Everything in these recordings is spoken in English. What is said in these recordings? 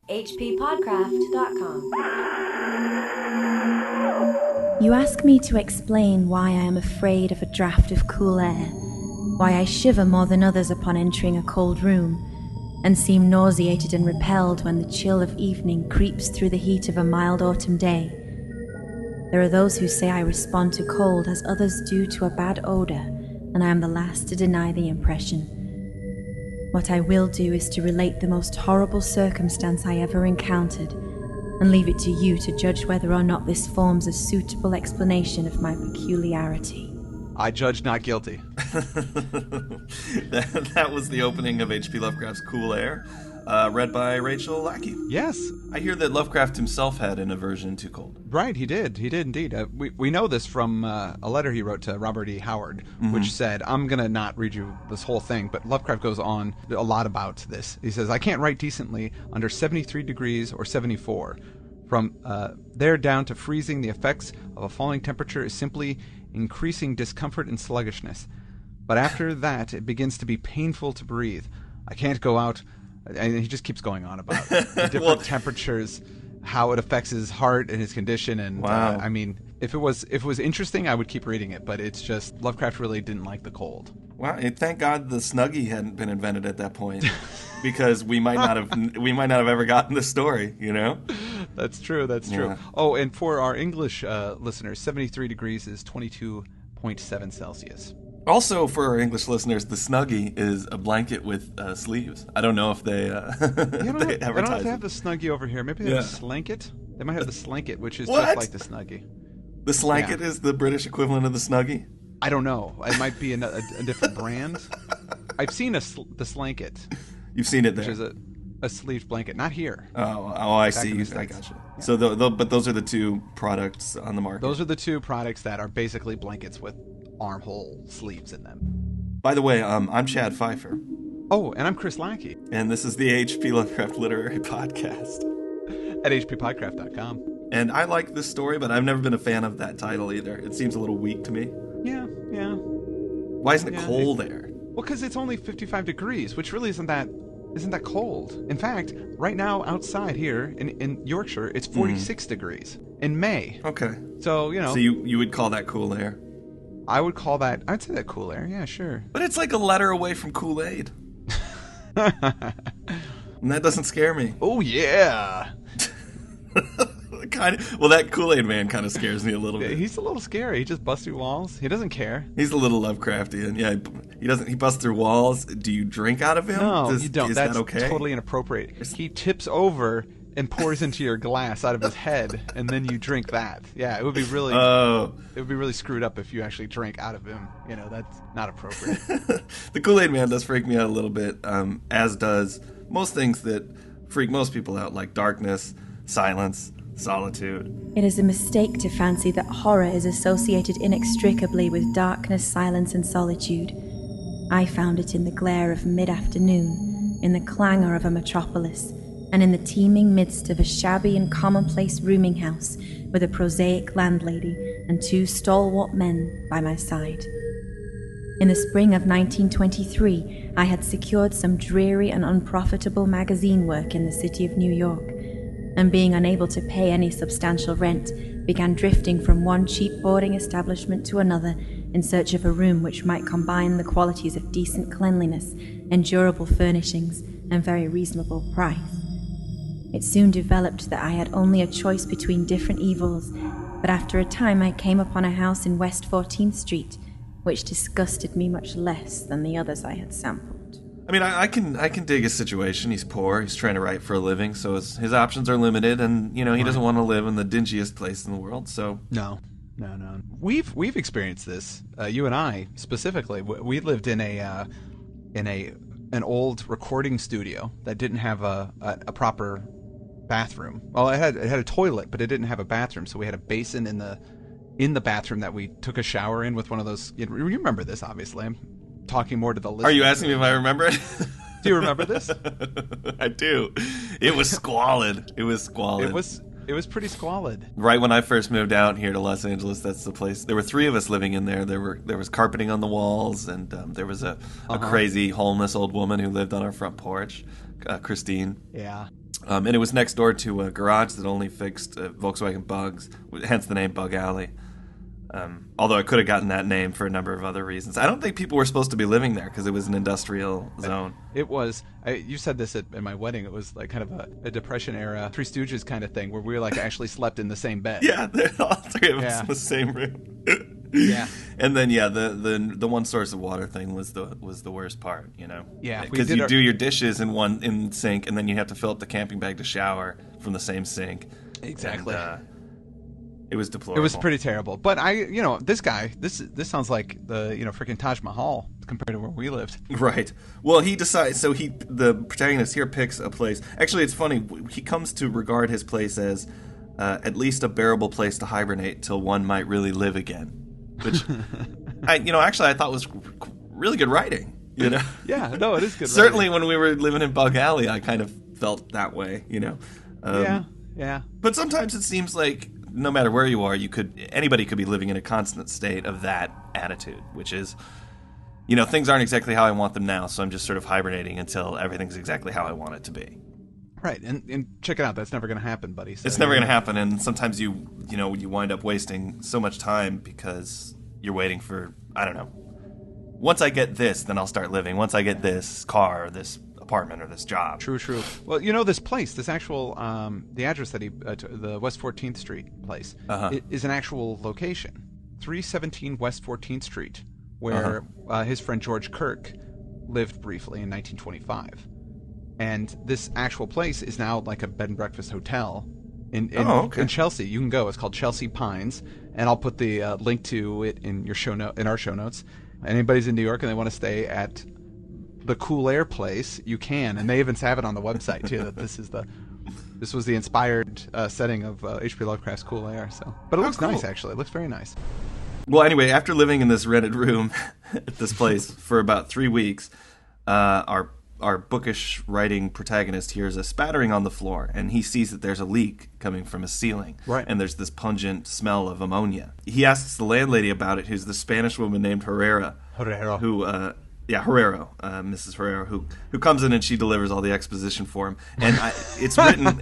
hppodcraft.com. You ask me to explain why I am afraid of a draught of cool air, why I shiver more than others upon entering a cold room, and seem nauseated and repelled when the chill of evening creeps through the heat of a mild autumn day. There are those who say I respond to cold as others do to a bad odor, and I am the last to deny the impression. What I will do is to relate the most horrible circumstance I ever encountered, and leave it to you to judge whether or not this forms a suitable explanation of my peculiarity. I judge not guilty. That was the opening of H.P. Lovecraft's Cool Air, read by Rachel Lackey. Yes. I hear that Lovecraft himself had an aversion to cold. Right, he did. He did indeed. We know this from a letter he wrote to Robert E. Howard, which said, I'm going to not read you this whole thing, but Lovecraft goes on a lot about this. He says, I can't write decently under 73 degrees or 74. From there down to freezing, the effects of a falling temperature is simply increasing discomfort and sluggishness. But after that, it begins to be painful to breathe. I can't go out... And he just keeps going on about the different temperatures, how it affects his heart and his condition. And wow. I mean, if it was interesting, I would keep reading it. But it's just Lovecraft really didn't like the cold. Wow! And thank God the Snuggie hadn't been invented at that point, because we might not have ever gotten the story. You know. That's true. That's true. Oh, and for our English listeners, 73 degrees is 22.7 Celsius. Also, for our English listeners, the Snuggie is a blanket with sleeves. I don't know if they, they advertise I don't have the Snuggie over here. Maybe they have the Slanket? They might have the Slanket, which is just like the Snuggie. The Slanket is the British equivalent of the Snuggie? I don't know. It might be a different brand. I've seen the Slanket. You've seen it there? Which is a sleeved blanket. Not here. Oh, I see. I got you. Yeah. So, but those are the two products on the market? Those are the two products that are basically blankets with armhole sleeves in them. By the way, I'm Chad Pfeiffer. Oh, and I'm Chris Lackey. And this is the H.P. Lovecraft Literary Podcast. At hppodcraft.com. And I like this story, but I've never been a fan of that title either. It seems a little weak to me. Yeah. Why isn't it cold air? Well, because it's only 55 degrees, which really isn't that cold. In fact, right now outside here in Yorkshire, it's 46 degrees in May. Okay. So, So you would call that cool air? I'd say that cool air, yeah, sure. But it's like a letter away from Kool-Aid. And that doesn't scare me. Oh, yeah. Well, that Kool-Aid man kind of scares me a little bit. He's a little scary. He just busts through walls. He doesn't care. He's a little Lovecraftian. Yeah, he busts through walls. Do you drink out of him? No, you don't. That's that okay? Totally inappropriate. He tips over and pours into your glass out of his head, and then you drink that. Yeah, it would be really screwed up if you actually drank out of him. That's not appropriate. The Kool-Aid man does freak me out a little bit, as does most things that freak most people out, like darkness, silence, solitude. It is a mistake to fancy that horror is associated inextricably with darkness, silence, and solitude. I found it in the glare of mid-afternoon, in the clangor of a metropolis, and in the teeming midst of a shabby and commonplace rooming house with a prosaic landlady and two stalwart men by my side. In the spring of 1923, I had secured some dreary and unprofitable magazine work in the city of New York, and being unable to pay any substantial rent, began drifting from one cheap boarding establishment to another in search of a room which might combine the qualities of decent cleanliness, endurable furnishings, and very reasonable price. It soon developed that I had only a choice between different evils, but after a time I came upon a house in West 14th Street, which disgusted me much less than the others I had sampled. I mean, I can dig his situation. He's poor. He's trying to write for a living, so his options are limited, and he doesn't want to live in the dingiest place in the world. So no. We've experienced this. You and I specifically. We lived in an old recording studio that didn't have a proper bathroom. Well, it had a toilet, but it didn't have a bathroom, so we had a basin in the bathroom that we took a shower in with one of those. You remember this, obviously. I'm talking more to the listeners. Are you asking me if I remember it? Do you remember this? I do. It was squalid. It was pretty squalid. Right when I first moved out here to Los Angeles, that's the place. There were three of us living in there. There was carpeting on the walls, and there was a crazy homeless old woman who lived on our front porch, Christine. Yeah. And it was next door to a garage that only fixed Volkswagen Bugs, hence the name Bug Alley. Although I could have gotten that name for a number of other reasons. I don't think people were supposed to be living there because it was an industrial zone. It was. You said this at my wedding. It was like kind of a Depression era Three Stooges kind of thing where we were like actually slept in the same bed. Yeah, all three of us in the same room. Yeah. And then the one source of water thing was the worst part, you know. Yeah, because you do your dishes in sink, and then you have to fill up the camping bag to shower from the same sink. Exactly. And, it was deplorable. It was pretty terrible. But this guy, this sounds like the freaking Taj Mahal compared to where we lived. Right. Well, he decides. So the protagonist here picks a place. Actually, it's funny. He comes to regard his place as at least a bearable place to hibernate till one might really live again. Which, actually, I thought was really good writing. You know. Yeah. No, it is good. Certainly, when we were living in Bug Alley, I kind of felt that way. You know. Yeah. But sometimes it seems like no matter where you are, anybody could be living in a constant state of that attitude, which is, things aren't exactly how I want them now, so I'm just sort of hibernating until everything's exactly how I want it to be. Right, and check it out. That's never going to happen, buddy. So it's never going to happen, and sometimes you wind up wasting so much time because you're waiting for, I don't know. Once I get this, then I'll start living. Once I get this car, or this apartment, or this job. True. Well, this place, this actual, the address that the West 14th Street place, is an actual location. 317 West 14th Street, where his friend George Kirk lived briefly in 1925. And this actual place is now like a bed and breakfast hotel in Chelsea. You can go. It's called Chelsea Pines, and I'll put the link to it in our show notes. Anybody's in New York and they want to stay at the Cool Air place, you can, and they even have it on the website too. That this was the inspired setting of H.P. Lovecraft's Cool Air. So, but it looks nice actually. It looks very nice. Well, anyway, after living in this rented room at this place for about 3 weeks, our bookish writing protagonist hears a spattering on the floor, and he sees that there's a leak coming from a ceiling. Right. And there's this pungent smell of ammonia. He asks the landlady about it, who's the Spanish woman named Herrera. Herrero, Mrs. Herrero, who comes in and she delivers all the exposition for him, and it's written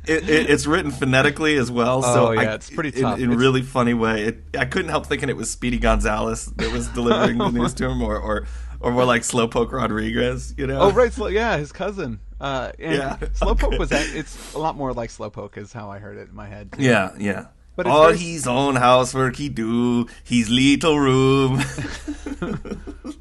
it's written phonetically as well. So it's pretty tough in a really funny way. I couldn't help thinking it was Speedy Gonzales that was delivering the news to him, or more like Slowpoke Rodriguez, Oh right, his cousin. Slowpoke was that. It's a lot more like Slowpoke is how I heard it in my head. Too. Yeah. But all his own housework he do, his little room.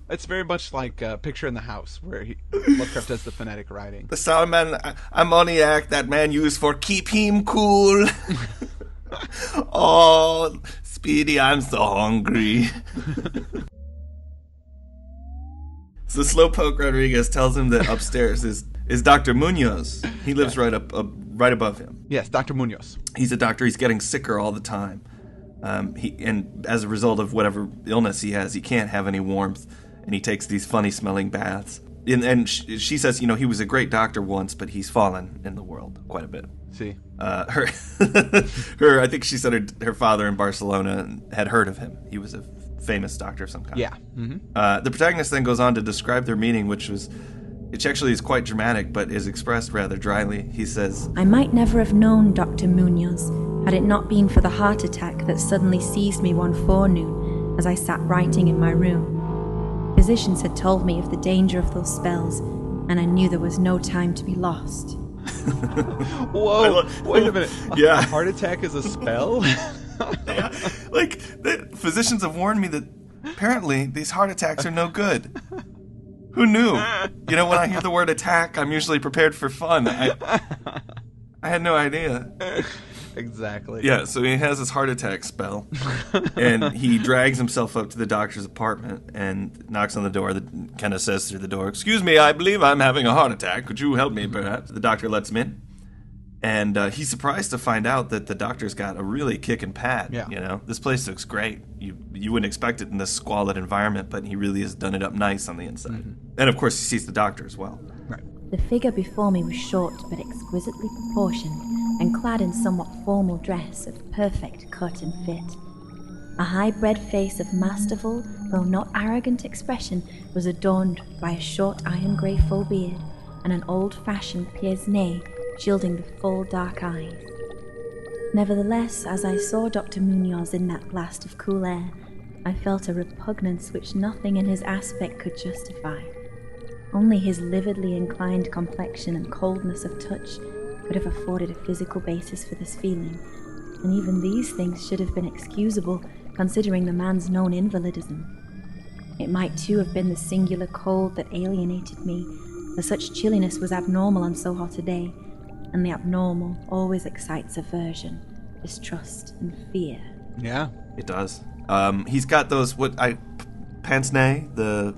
It's very much like Picture in the House, where Lovecraft does the phonetic writing. The Solomon ammoniac that man used for keep him cool. Oh, Speedy, I'm so hungry. So Slowpoke Rodriguez tells him that upstairs is Dr. Munoz. He lives right above him. Yes, Dr. Munoz. He's a doctor. He's getting sicker all the time. And as a result of whatever illness he has, he can't have any warmth, and he takes these funny-smelling baths. And she says, he was a great doctor once, but he's fallen in the world quite a bit. See, I think she said her father in Barcelona had heard of him. He was a famous doctor of some kind. Yeah. Mm-hmm. The protagonist then goes on to describe their meeting, which actually is quite dramatic, but is expressed rather dryly. He says, I might never have known Dr. Munoz had it not been for the heart attack that suddenly seized me one forenoon as I sat writing in my room. Physicians had told me of the danger of those spells, and I knew there was no time to be lost. Whoa, wait a minute. Yeah. A heart attack is a spell? Yeah. Like, the physicians have warned me that apparently these heart attacks are no good. Who knew? When I hear the word attack, I'm usually prepared for fun. I had no idea. Exactly. Yeah, so he has his heart attack spell, and he drags himself up to the doctor's apartment and knocks on the door. That kind of says through the door, "Excuse me, I believe I'm having a heart attack. Could you help me, perhaps?" The doctor lets him in, and he's surprised to find out that the doctor's got a really kickin' pad. Yeah. This place looks great. You wouldn't expect it in this squalid environment, but he really has done it up nice on the inside. Mm-hmm. And of course, he sees the doctor as well. Right. The figure before me was short but exquisitely proportioned, and clad in somewhat formal dress of perfect cut and fit. A high-bred face of masterful, though not arrogant expression was adorned by a short iron grey full beard and an old-fashioned pince-nez shielding the full dark eyes. Nevertheless, as I saw Dr. Munoz in that blast of cool air, I felt a repugnance which nothing in his aspect could justify. Only his lividly inclined complexion and coldness of touch could have afforded a physical basis for this feeling, and even these things should have been excusable, considering the man's known invalidism. It might too have been the singular cold that alienated me, for such chilliness was abnormal on so hot a day, and the abnormal always excites aversion, distrust, and fear. Yeah. It does. He's got those, pince-nez, the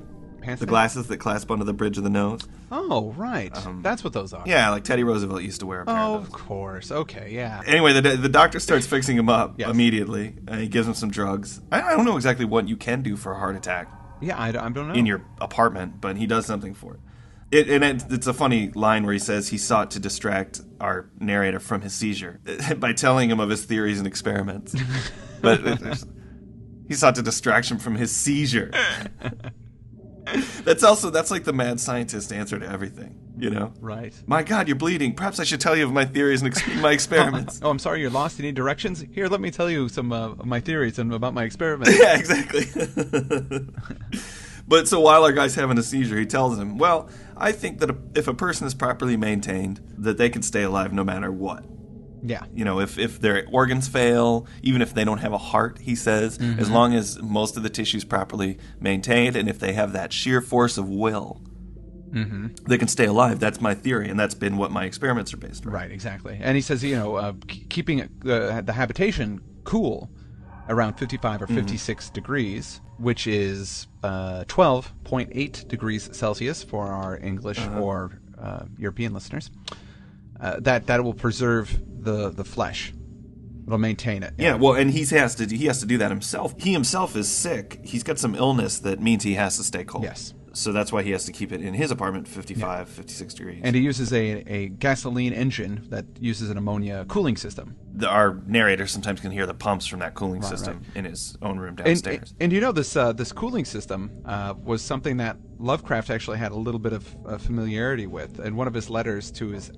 glasses that clasp onto the bridge of the nose. Oh, right. That's what those are. Yeah, like Teddy Roosevelt used to wear a pair Oh, of of those. course. Okay, yeah. Anyway, the doctor starts fixing him up Yes. immediately. He gives him some drugs. I don't know exactly what you can do for a heart attack Yeah, I don't know. in your apartment, but he does something for it. It's a funny line where he says he sought to distract our narrator from his seizure by telling him of his theories and experiments. But he sought to distract him from his seizure. That's like the mad scientist answer to everything, you know? Right. My God, you're bleeding. Perhaps I should tell you of my theories and my experiments. Oh, I'm sorry, you're lost. You need directions? Here, let me tell you some of my theories and about my experiments. Yeah, exactly. But so while our guy's having a seizure, he tells him, well, I think that if a person is properly maintained, that they can stay alive no matter what. Yeah. You know, if their organs fail, even if they don't have a heart, he says, as long as most of the tissue's properly maintained, and if they have that sheer force of will, they can stay alive. That's my theory, and that's been what my experiments are based on. Right, exactly. And he says, keeping the habitation cool around 55 or 56 degrees, which is 12.8 degrees Celsius for our English or European listeners, that will preserve the flesh. It'll maintain it. Yeah, well, and he has to do that himself. He himself is sick. He's got some illness that means he has to stay cold. Yes. So that's why he has to keep it in his apartment 55, 56 degrees. And he uses a gasoline engine that uses an ammonia cooling system. Our narrator sometimes can hear the pumps from that cooling system in his own room downstairs. And you know, this cooling system was something that Lovecraft actually had a little bit of familiarity with. In one of his letters to his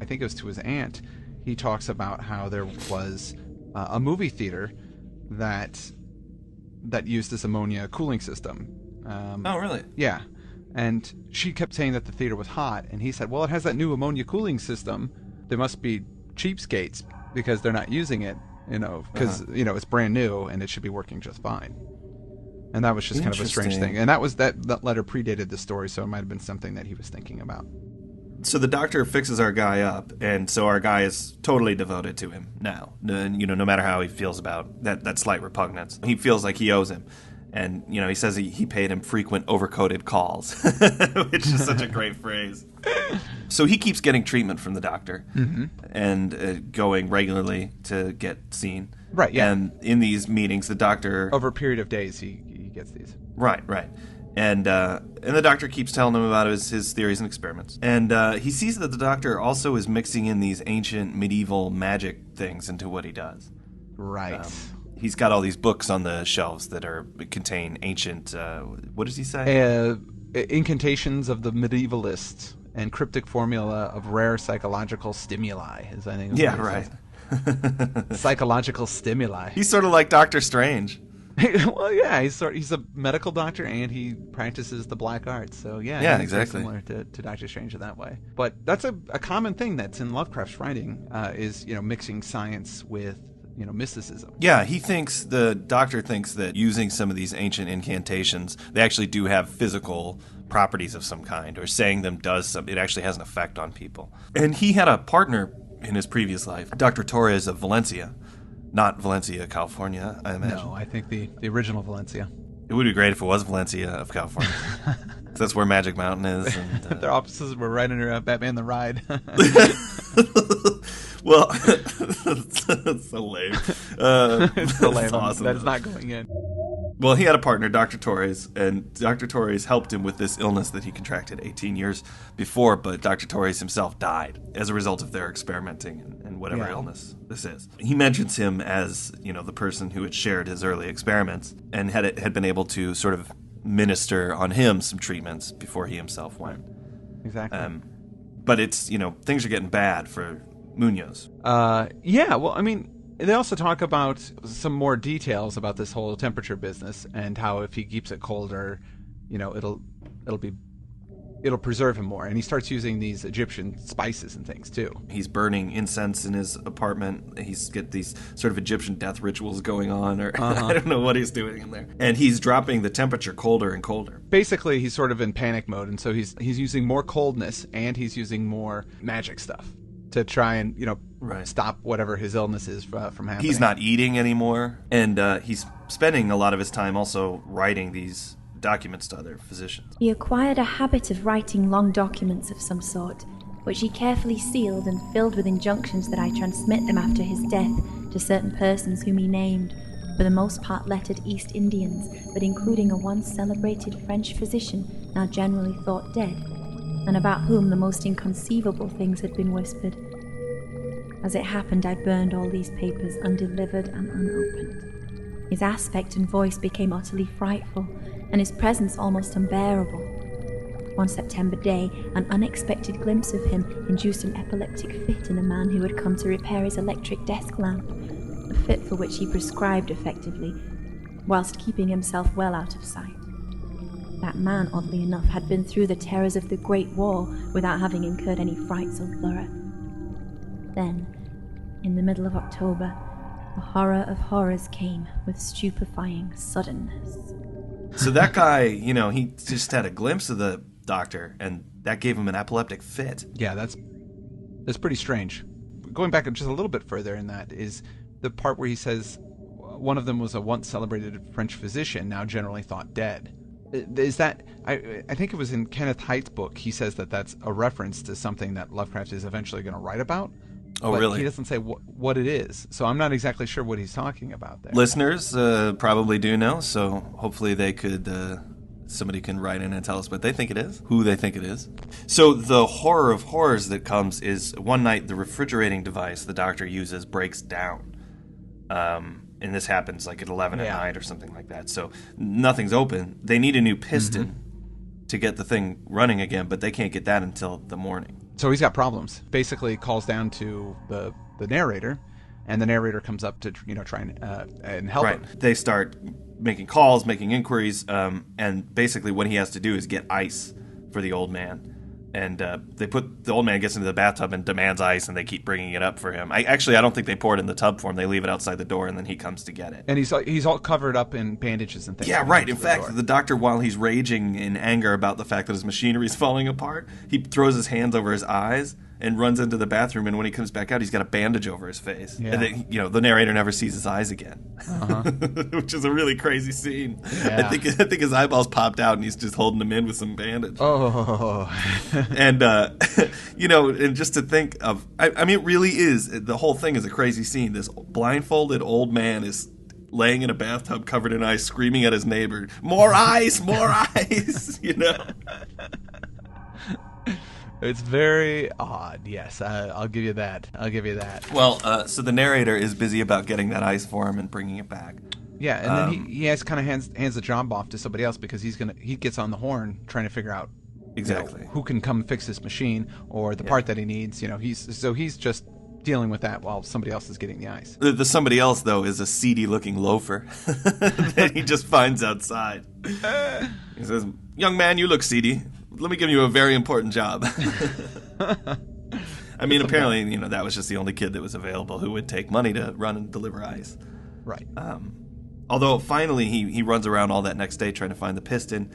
aunt, he talks about how there was a movie theater that used this ammonia cooling system. Oh, really? Yeah. And she kept saying that the theater was hot, and he said, well, it has that new ammonia cooling system. There must be cheapskates because they're not using it, because, it's brand new, and it should be working just fine. And that was just kind of a strange thing. And that letter predated the story, so it might have been something that he was thinking about. So the doctor fixes our guy up, and so our guy is totally devoted to him now. No matter how he feels about that slight repugnance. He feels like he owes him. And, he says he paid him frequent overcoated calls, which is such a great phrase. So he keeps getting treatment from the doctor and going regularly to get seen. Right, yeah. And in these meetings, the doctor... Over a period of days, he gets these. Right. And the doctor keeps telling him about his theories and experiments. And he sees that the doctor also is mixing in these ancient medieval magic things into what he does. Right. He's got all these books on the shelves that contain ancient. What does he say? Incantations of the medievalists and cryptic formula of rare psychological stimuli. Is I think. Yeah, right. Psychological stimuli. He's sort of like Doctor Strange. Well, yeah, he's a medical doctor and he practices the black arts. So yeah, exactly. Similar to Doctor Strange in that way. But that's a common thing that's in Lovecraft's writing is mixing science with mysticism. Yeah, the doctor thinks that using some of these ancient incantations, they actually do have physical properties of some kind, or saying them it actually has an effect on people. And he had a partner in his previous life, Dr. Torres of Valencia. Not Valencia, California, I imagine. No, I think the original Valencia. It would be great if it was Valencia of California. That's where Magic Mountain is. And, their offices were right under Batman the Ride. Well, that's so lame. It's so lame. Awesome. That is not going in. Well, he had a partner, Dr. Torres, and Dr. Torres helped him with this illness that he contracted 18 years before, but Dr. Torres himself died as a result of their experimenting and whatever illness this is. He mentions him as, the person who had shared his early experiments and had been able to sort of minister on him some treatments before he himself went. Exactly. But it's, things are getting bad for Munoz. Yeah, well, I mean, they also talk about some more details about this whole temperature business and how if he keeps it colder, it'll preserve him more. And he starts using these Egyptian spices and things too. He's burning incense in his apartment. He's got these sort of Egyptian death rituals going on, or I don't know what he's doing in there. And he's dropping the temperature colder and colder. Basically, he's sort of in panic mode, and so he's using more coldness and he's using more magic stuff to try and stop whatever his illness is from happening. He's not eating anymore, and he's spending a lot of his time also writing these documents to other physicians. He acquired a habit of writing long documents of some sort, which he carefully sealed and filled with injunctions that I transmit them after his death to certain persons whom he named, for the most part lettered East Indians, but including a once celebrated French physician now generally thought dead, and about whom the most inconceivable things had been whispered. As it happened, I burned all these papers undelivered and unopened. His aspect and voice became utterly frightful, and his presence almost unbearable. One September day, an unexpected glimpse of him induced an epileptic fit in a man who had come to repair his electric desk lamp, a fit for which he prescribed effectively, whilst keeping himself well out of sight. That man, oddly enough, had been through the terrors of the Great War without having incurred any frights or flurry. Then, in the middle of October, the horror of horrors came with stupefying suddenness. So that guy, he just had a glimpse of the doctor, and that gave him an epileptic fit. Yeah, that's pretty strange. Going back just a little bit further in that is the part where he says one of them was a once celebrated French physician, now generally thought dead. Is that, I think it was in Kenneth Haight's book, he says that that's a reference to something that Lovecraft is eventually going to write about. Oh, but really? He doesn't say what it is, so I'm not exactly sure what he's talking about there. Listeners probably do know, so hopefully they could, somebody can write in and tell us what they think it is, who they think it is. So the horror of horrors that comes is one night the refrigerating device the doctor uses breaks down. And this happens like at 11 at night or something like that. So nothing's open. They need a new piston to get the thing running again, but they can't get that until the morning. So he's got problems. Basically calls down to the narrator, and the narrator comes up to try and help him. They start making calls, making inquiries, and basically what he has to do is get ice for the old man. And the old man gets into the bathtub and demands ice, and they keep bringing it up for him. I don't think they pour it in the tub for him. They leave it outside the door, and then he comes to get it. And he's all covered up in bandages and things. Yeah, right. In fact, the doctor, while he's raging in anger about the fact that his machinery is falling apart, he throws his hands over his eyes and runs into the bathroom. And when he comes back out, he's got a bandage over his face. Yeah. And then, the narrator never sees his eyes again, which is a really crazy scene. Yeah. I think his eyeballs popped out, and he's just holding them in with some bandage. Oh. And and just to think of, I mean, it really is. The whole thing is a crazy scene. This blindfolded old man is laying in a bathtub covered in ice, screaming at his neighbor, "More ice, more ice!" It's very odd. Yes, I'll give you that. Well, so the narrator is busy about getting that ice for him and bringing it back. Yeah, and then he kind of hands the job off to somebody else because he gets on the horn trying to figure out exactly who can come fix this machine or the part that he needs. He's just dealing with that while somebody else is getting the ice. The somebody else though is a seedy-looking loafer that he just finds outside. He says, "Young man, you look seedy. Let me give you a very important job." I mean, apparently, that was just the only kid that was available who would take money to run and deliver ice. Right. Although finally he runs around all that next day trying to find the piston.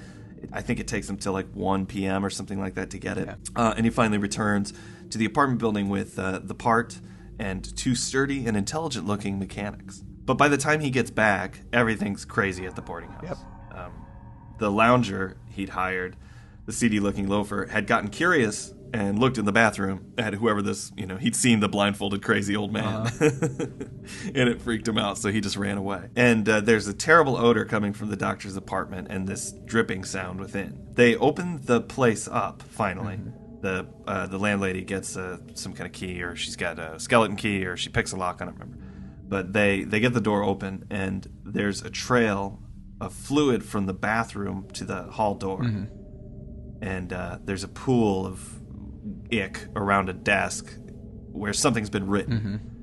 I think it takes him till like 1 p.m. or something like that to get it. Yeah. And he finally returns to the apartment building with the part and 2 sturdy and intelligent-looking mechanics. But by the time he gets back, everything's crazy at the boarding house. Yep. The lounger he'd hired, the seedy-looking loafer, had gotten curious and looked in the bathroom at whoever this, he'd seen the blindfolded crazy old man. And it freaked him out, so he just ran away. And there's a terrible odor coming from the doctor's apartment and this dripping sound within. They open the place up, finally. Mm-hmm. The landlady gets some kind of key, or she's got a skeleton key, or she picks a lock, I don't remember. But they get the door open, and there's a trail of fluid from the bathroom to the hall door. Mm-hmm. And there's a pool of ick around a desk where something's been written.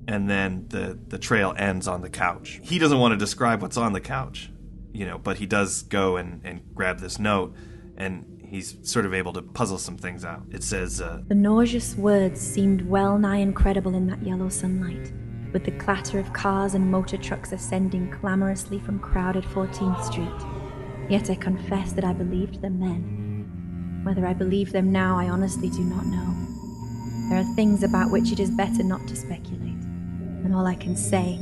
And then the trail ends on the couch. He doesn't want to describe what's on the couch, but he does go and grab this note, and he's sort of able to puzzle some things out. It says, The nauseous words seemed well nigh incredible in that yellow sunlight, with the clatter of cars and motor trucks ascending clamorously from crowded 14th Street. Yet I confess that I believed them then. Whether I believe them now, I honestly do not know. There are things about which it is better not to speculate, and all I can say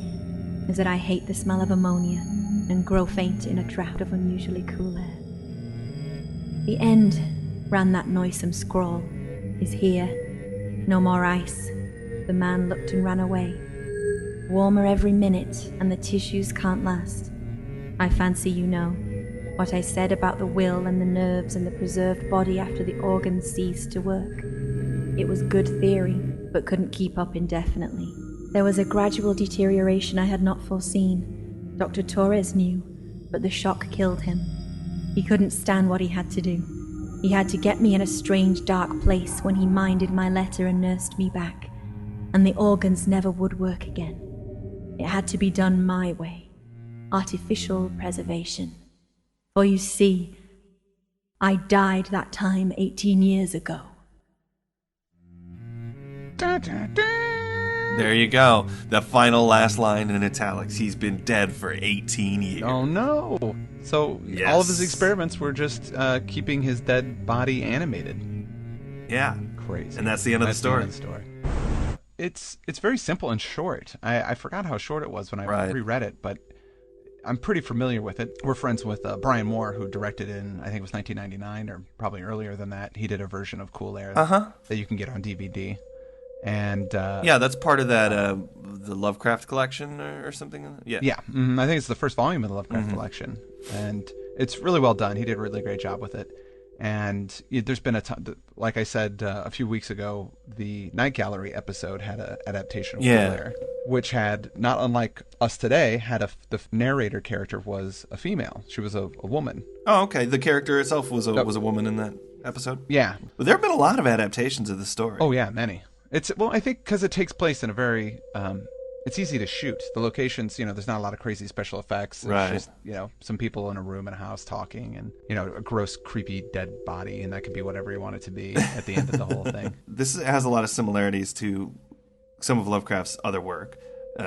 is that I hate the smell of ammonia and grow faint in a draught of unusually cool air. The end, ran that noisome scrawl, is here. No more ice. The man looked and ran away. Warmer every minute, and the tissues can't last. I fancy you know what I said about the will and the nerves and the preserved body after the organs ceased to work. It was good theory, but couldn't keep up indefinitely. There was a gradual deterioration I had not foreseen. Dr. Torres knew, but the shock killed him. He couldn't stand what he had to do. He had to get me in a strange, dark place when he minded my letter and nursed me back. And the organs never would work again. It had to be done my way. Artificial preservation. For you see, I died that time 18 years ago. there you go. The final last line in italics. He's been dead for 18 years. Oh, no. So Yes. all of his experiments were just keeping his dead body animated. Yeah. Crazy. And that's the end of the story. It's very simple and short. I forgot how short it was when I Right. reread it, but I'm pretty familiar with it. We're friends with Brian Moore, who directed in, I think it was 1999 or probably earlier than that. He did a version of Cool Air that you can get on DVD. And Yeah, that's part of that the Lovecraft collection or something. Yeah. yeah, I think it's the first volume of the Lovecraft collection, and it's really well done. He did a really great job with it. And there's been a ton, like I said a few weeks ago, the Night Gallery episode had an adaptation of Cool Air, which had, not unlike Us Today, had the narrator character was a female. She was a woman. Oh, okay. The character itself was a woman in that episode. Yeah. But there have been a lot of adaptations of the story. Oh yeah, many. I think because it takes place in a very it's easy to shoot. The locations, there's not a lot of crazy special effects. It's Right. just, some people in a room in a house talking and, a gross, creepy, dead body, and that could be whatever you want it to be at the end of the whole thing. This has a lot of similarities to some of Lovecraft's other work.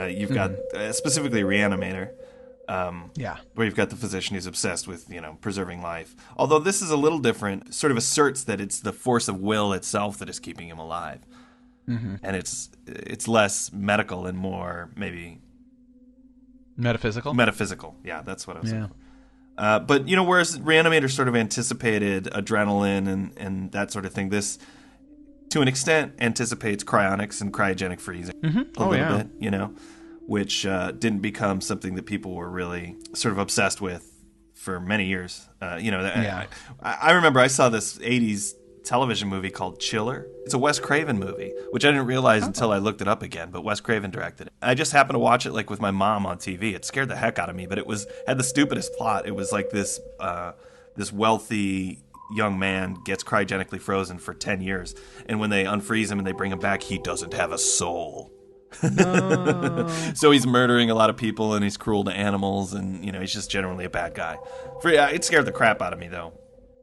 You've got specifically Reanimator, Yeah. where you've got the physician who's obsessed with, preserving life. Although this is a little different, sort of asserts that it's the force of will itself that is keeping him alive. And it's less medical and more maybe Metaphysical? metaphysical. Yeah, that's what I was Yeah. But, whereas Reanimator sort of anticipated adrenaline and that sort of thing, this, to an extent, anticipates cryonics and cryogenic freezing a little bit, which didn't become something that people were really sort of obsessed with for many years. I remember I saw this 80s television movie called Chiller. It's a Wes Craven movie, which I didn't realize until I looked it up again, but Wes Craven directed it. I just happened to watch it with my mom on TV. It scared the heck out of me, but it had the stupidest plot. It was like this wealthy young man gets cryogenically frozen for 10 years, and when they unfreeze him and they bring him back, he doesn't have a soul. No. So he's murdering a lot of people and he's cruel to animals, and he's just generally a bad guy. It scared the crap out of me, though.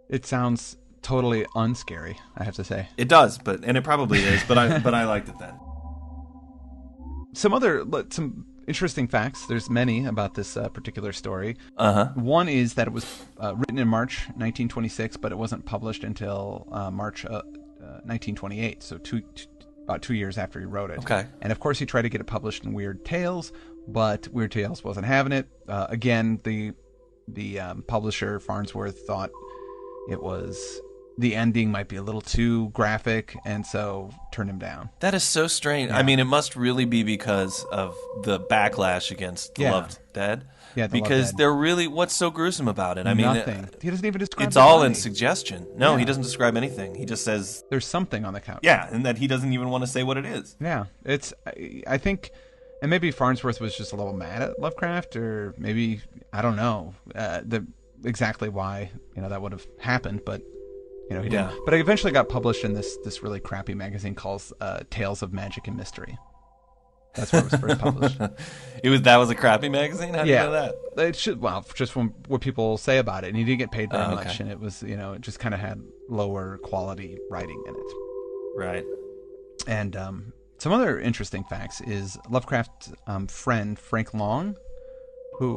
It sounds totally unscary, I have to say. It does, and it probably is, but I liked it then. Some interesting facts. There's many about this particular story. One is that it was written in March 1926, but it wasn't published until March 1928, so about 2 years after he wrote it. Okay. And of course he tried to get it published in Weird Tales, but Weird Tales wasn't having it. Again, the publisher, Farnsworth, thought the ending might be a little too graphic, and so turned him down. That is so strange. Yeah. I mean, it must really be because of the backlash against The Loved Dead. Yeah, The Loved because Dead. they're really, what's so gruesome about it? I mean, Nothing. He doesn't even describe it's the all body. in suggestion. No, Yeah. he doesn't describe anything. He just says, There's something on the couch. yeah, and that he doesn't even want to say what it is. Yeah, I think, and maybe Farnsworth was just a little mad at Lovecraft, or maybe, I don't know, exactly why, that would have happened, but, You know, he didn't. But it eventually got published in this really crappy magazine called Tales of Magic and Mystery. That's where it was first published. That was a crappy magazine? How do you know that? It should, just from what people say about it. And he didn't get paid very much, and it was, it just kind of had lower quality writing in it. Right. And some other interesting facts is Lovecraft's friend Frank Long, who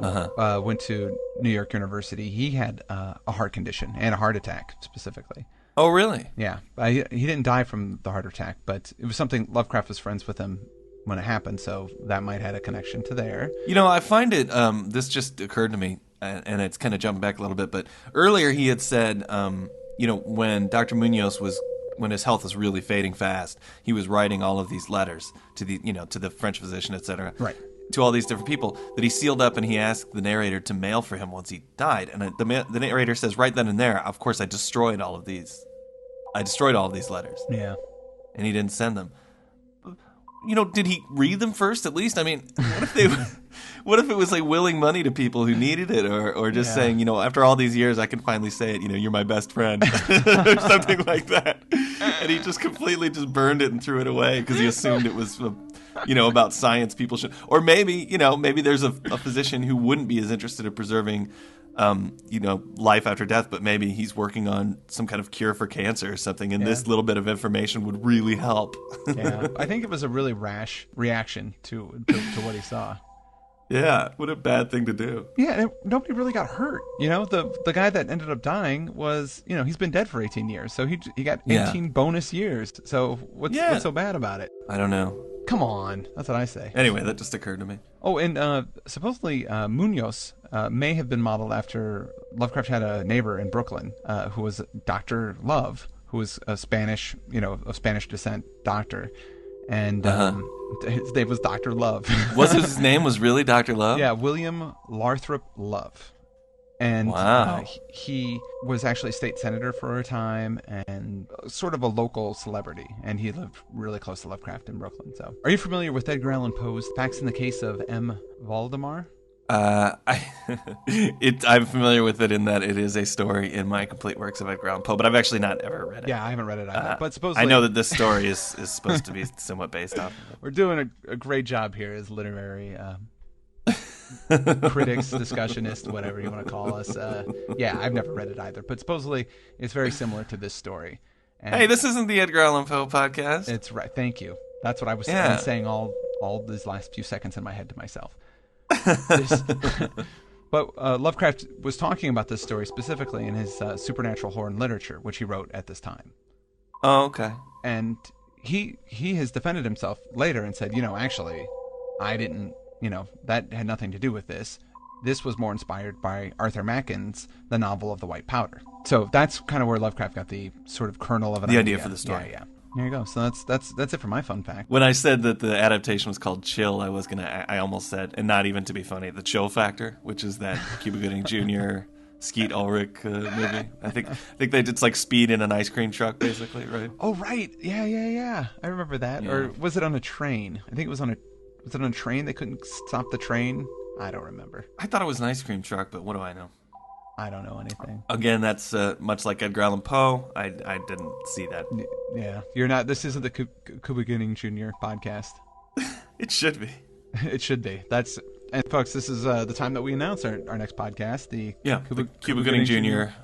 went to New York University. He had a heart condition and a heart attack specifically. Oh, really? Yeah. He didn't die from the heart attack, but it was something Lovecraft was friends with him when it happened, so that might have had a connection to there. I find it, this just occurred to me, and it's kind of jumping back a little bit, but earlier he had said, when Dr. Munoz when his health was really fading fast, he was writing all of these letters to the French physician, etc. Right. To all these different people that he sealed up, and he asked the narrator to mail for him once he died. And the narrator says right then and there, of course, I destroyed all of these letters. Yeah. And he didn't send them. Did he read them first at least? I mean, what if it was like willing money to people who needed it, or just saying, after all these years, I can finally say it, you're my best friend, or something like that. And he just completely just burned it and threw it away because he assumed it was, about science. People should, or maybe there's a physician who wouldn't be as interested in preserving life after death, but maybe he's working on some kind of cure for cancer or something, and this little bit of information would really help. Yeah, I think it was a really rash reaction to what he saw. Yeah, what a bad thing to do. Yeah, and nobody really got hurt. The guy that ended up dying was, he's been dead for 18 years, so he got 18 bonus years. So what's so bad about it? I don't know. Come on, that's what I say. Anyway, that just occurred to me. Oh, and supposedly Munoz may have been modeled after Lovecraft had a neighbor in Brooklyn who was Dr. Love, who was a Spanish, of Spanish descent doctor, and his name was Dr. Love. His name was really Dr. Love? Yeah, William Larthrop Love. And wow. He was actually a state senator for a time and sort of a local celebrity. And he lived really close to Lovecraft in Brooklyn. So, are you familiar with Edgar Allan Poe's Facts in the Case of M. Valdemar? I'm familiar with it in that it is a story in my complete works of Edgar Allan Poe, but I've actually not ever read it. Yeah, I haven't read it either. But supposedly, I know that this story is supposed to be somewhat based off of it. We're doing a great job here as literary critics, discussionists, whatever you want to call us. Yeah, I've never read it either, but supposedly it's very similar to this story. And hey, this isn't the Edgar Allan Poe podcast. It's right. Thank you. That's what I was saying all these last few seconds in my head to myself. But Lovecraft was talking about this story specifically in his supernatural horror and literature, which he wrote at this time. Oh, okay. And he has defended himself later and said, actually, I didn't. That had nothing to do with this. This was more inspired by Arthur Machen's The Novel of the White Powder. So that's kind of where Lovecraft got the sort of kernel of an idea for the story. Yeah. There you go. So that's it for my fun fact. When I said that the adaptation was called Chill, I almost said, and not even to be funny, The Chill Factor, which is that Cuba Gooding Jr. Skeet Ulrich movie. I think it's like Speed in an ice cream truck, basically, right? Oh, right. Yeah. I remember that. Yeah. Or was it on a train? I think it was on a. Was it on a train? They couldn't stop the train? I don't remember. I thought it was an ice cream truck, but what do I know? I don't know anything. Again, that's much like Edgar Allan Poe. I didn't see that. Yeah. You're not. This isn't the Cuba Gooding Jr. podcast. It should be. It should be. And folks, this is the time that we announce our next podcast, the Cuba Gooding Jr.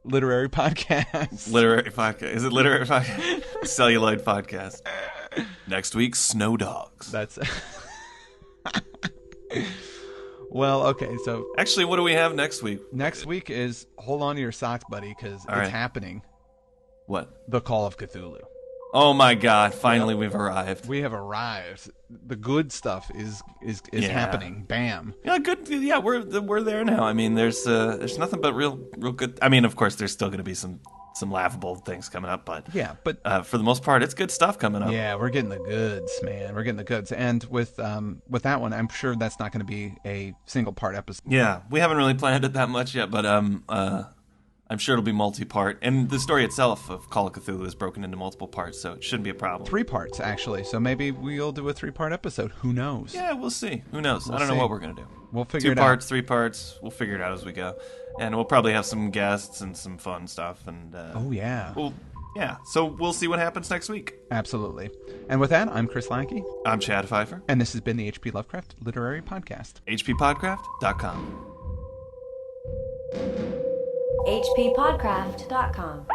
Literary Podcast. Literary Podcast. Is it Literary Podcast? Celluloid Podcast. Next week, Snow Dogs. That's well, okay. So actually, what do we have next week? Next week is hold on to your socks, buddy, because it's happening. What? The Call of Cthulhu. Oh my God! Finally, we've arrived. We have arrived. The good stuff is happening. Bam. Yeah, good. Yeah, we're there now. I mean, there's nothing but real good. I mean, of course, there's still going to be some laughable things coming up, but for the most part, it's good stuff coming up. Yeah, we're getting the goods, man. We're getting the goods, and with that one, I'm sure that's not going to be a single part episode. Yeah, we haven't really planned it that much yet, but I'm sure it'll be multi-part. And the story itself of Call of Cthulhu is broken into multiple parts, so it shouldn't be a problem. 3 parts, actually. So maybe we'll do a 3-part episode. Who knows? Yeah, we'll see. Who knows? I don't know see. what we're going to do. We'll figure 2 it out. parts, 3 parts. We'll figure it out as we go. And we'll probably have some guests and some fun stuff. And Oh, yeah. yeah. So we'll see what happens next week. Absolutely. And with that, I'm Chris Lackey. I'm Chad Pfeiffer. And this has been the H.P. Lovecraft Literary Podcast. hppodcraft.com. hppodcraft.com.